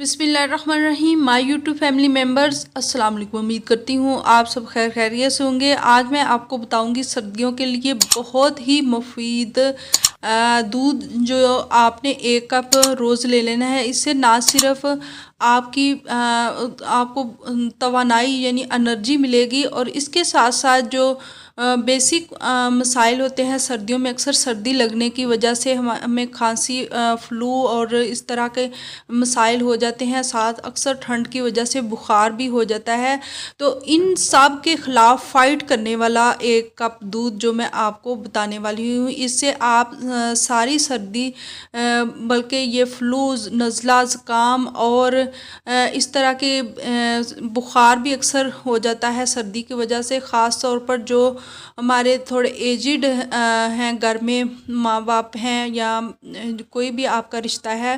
बिस्मिल्लाहिर्रहमानिर्रहीम। My YouTube family members, अस्सलाम वालेकुम। उम्मीद करती हूँ आप सब खैर खैरियत से होंगे। आज मैं आपको बताऊँगी सर्दियों के लिए बहुत ही मुफीद दूध जो आपने 1 कप रोज़ ले लेना है। इससे ना सिर्फ आपको तवानाई यानी एनर्जी मिलेगी, और इसके साथ साथ जो बेसिक मसाइल होते हैं सर्दियों में, अक्सर सर्दी लगने की वजह से हमें खांसी, फ्लू और इस तरह के मसाइल हो जाते हैं। साथ अक्सर ठंड की वजह से बुखार भी हो जाता है। तो इन सब के ख़िलाफ़ फ़ाइट करने वाला 1 कप दूध जो मैं आपको बताने वाली हूँ, इससे आप सारी सर्दी, बल्कि ये फ्लूज़, नज़ला, ज़ुकाम और इस तरह के बुखार भी अक्सर हो जाता है सर्दी की वजह से। ख़ास तौर पर जो हमारे थोड़े एजिड हैं, घर में माँ बाप हैं या कोई भी आपका रिश्ता है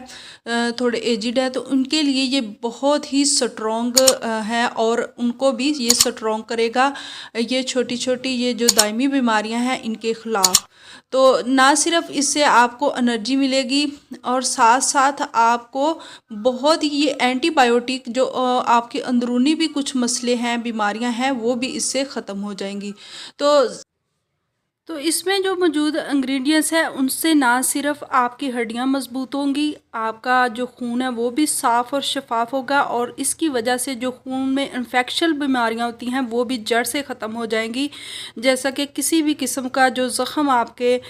थोड़े एजिड है, तो उनके लिए ये बहुत ही स्ट्रॉन्ग है और उनको भी ये स्ट्रॉन्ग करेगा। ये छोटी छोटी ये जो दायमी बीमारियां हैं इनके ख़िलाफ़। तो ना सिर्फ इससे आपको एनर्जी मिलेगी और साथ साथ आपको बहुत ही ये एंटीबायोटिक जो आपके अंदरूनी भी कुछ मसले हैं, बीमारियां हैं, वो भी इससे ख़त्म हो जाएंगी। तो इसमें जो मौजूद इंग्रेडिएंट्स हैं उनसे ना सिर्फ आपकी हड्डियां मजबूत होंगी, आपका जो खून है वो भी साफ़ और शफाफ होगा, और इसकी वजह से जो खून में इन्फेक्शन बीमारियां होती हैं वो भी जड़ से ख़त्म हो जाएंगी। जैसा कि किसी भी किस्म का जो ज़ख़म आपके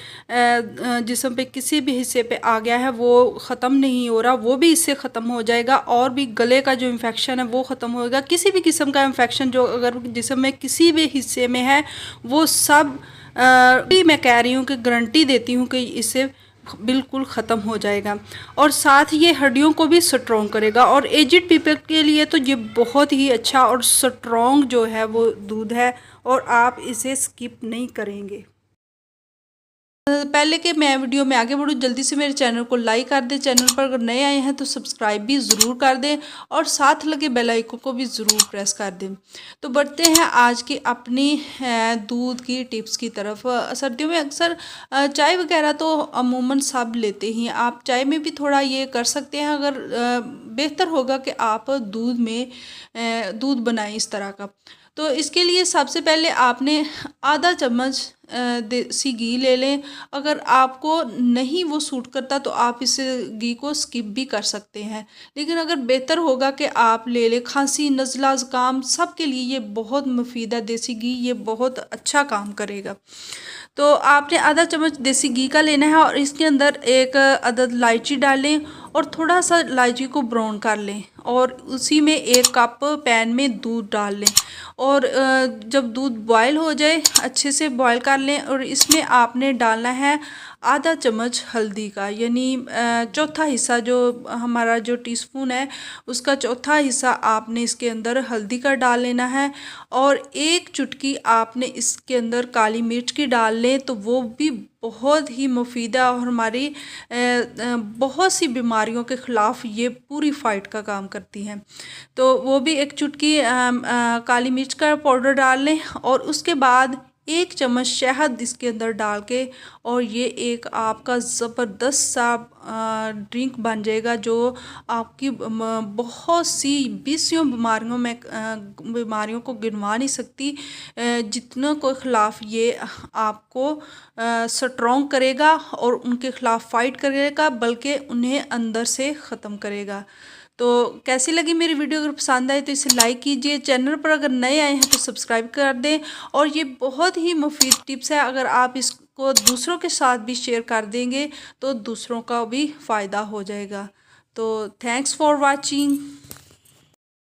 जिस्म पे किसी भी हिस्से पे आ गया है वो ख़त्म नहीं हो रहा, वो भी इससे ख़त्म हो जाएगा। और भी गले का जो इन्फेक्शन है वो ख़त्म होएगा। किसी भी किस्म का इन्फेक्शन जो अगर जिस्म में किसी भी हिस्से में है वो सब मैं कह रही हूँ कि गारंटी देती हूँ कि इससे बिल्कुल ख़त्म हो जाएगा। और साथ ये हड्डियों को भी स्ट्रॉन्ग करेगा, और एजिड पीपल के लिए तो ये बहुत ही अच्छा और स्ट्रॉन्ग जो है वो दूध है, और आप इसे स्किप नहीं करेंगे। पहले के मैं वीडियो में आगे बढ़ूँ, जल्दी से मेरे चैनल को लाइक कर दें, चैनल पर अगर नए आए हैं तो सब्सक्राइब भी ज़रूर कर दें, और साथ लगे बेल आइकन को भी ज़रूर प्रेस कर दें। तो बढ़ते हैं आज की अपनी दूध की टिप्स की तरफ। सर्दियों में अक्सर चाय वगैरह तो अमूमन सब लेते ही, आप चाय में भी थोड़ा ये कर सकते हैं। अगर बेहतर होगा कि आप दूध बनाएं इस तरह का। तो इसके लिए सबसे पहले आपने आधा चम्मच देसी घी ले लें। अगर आपको नहीं वो सूट करता तो आप इस घी को स्किप भी कर सकते हैं, लेकिन अगर बेहतर होगा कि आप ले लें। खांसी, नज़ला, ज़ुकाम सब के लिए ये बहुत मुफीद है देसी घी, ये बहुत अच्छा काम करेगा। तो आपने आधा चम्मच देसी घी का लेना है, और इसके अंदर 1 अदद इलायची डालें और थोड़ा सा इलायची को ब्राउन कर लें, और उसी में 1 कप पैन में दूध डाल लें। और जब दूध बॉयल हो जाए अच्छे से बॉयल कर लें, और इसमें आपने डालना है आधा चम्मच हल्दी का, यानी चौथा हिस्सा जो हमारा जो टीस्पून है उसका चौथा हिस्सा आपने इसके अंदर हल्दी का डाल लेना है। और 1 चुटकी आपने इसके अंदर काली मिर्च की डाल लें, तो वो भी बहुत ही मुफीद है और हमारी बहुत सी बीमारियों के ख़िलाफ़ ये पूरी फ़ाइट का काम करती हैं। तो वो भी 1 चुटकी काली मिर्च का पाउडर डाल लें, और उसके बाद 1 चम्मच शहद इसके अंदर डाल के, और ये एक आपका ज़बरदस्त सा ड्रिंक बन जाएगा जो आपकी बहुत सी बीसियों बीमारियों को गिनवा नहीं सकती, जितनों के ख़िलाफ़ ये आपको स्ट्रॉन्ग करेगा और उनके ख़िलाफ़ फ़ाइट करेगा, बल्कि उन्हें अंदर से ख़त्म करेगा। तो कैसी लगी मेरी वीडियो? अगर पसंद आए तो इसे लाइक कीजिए, चैनल पर अगर नए आए हैं तो सब्सक्राइब कर दें। और ये बहुत ही मुफीद टिप्स है, अगर आप इसको दूसरों के साथ भी शेयर कर देंगे तो दूसरों का भी फ़ायदा हो जाएगा। तो थैंक्स फॉर वाचिंग।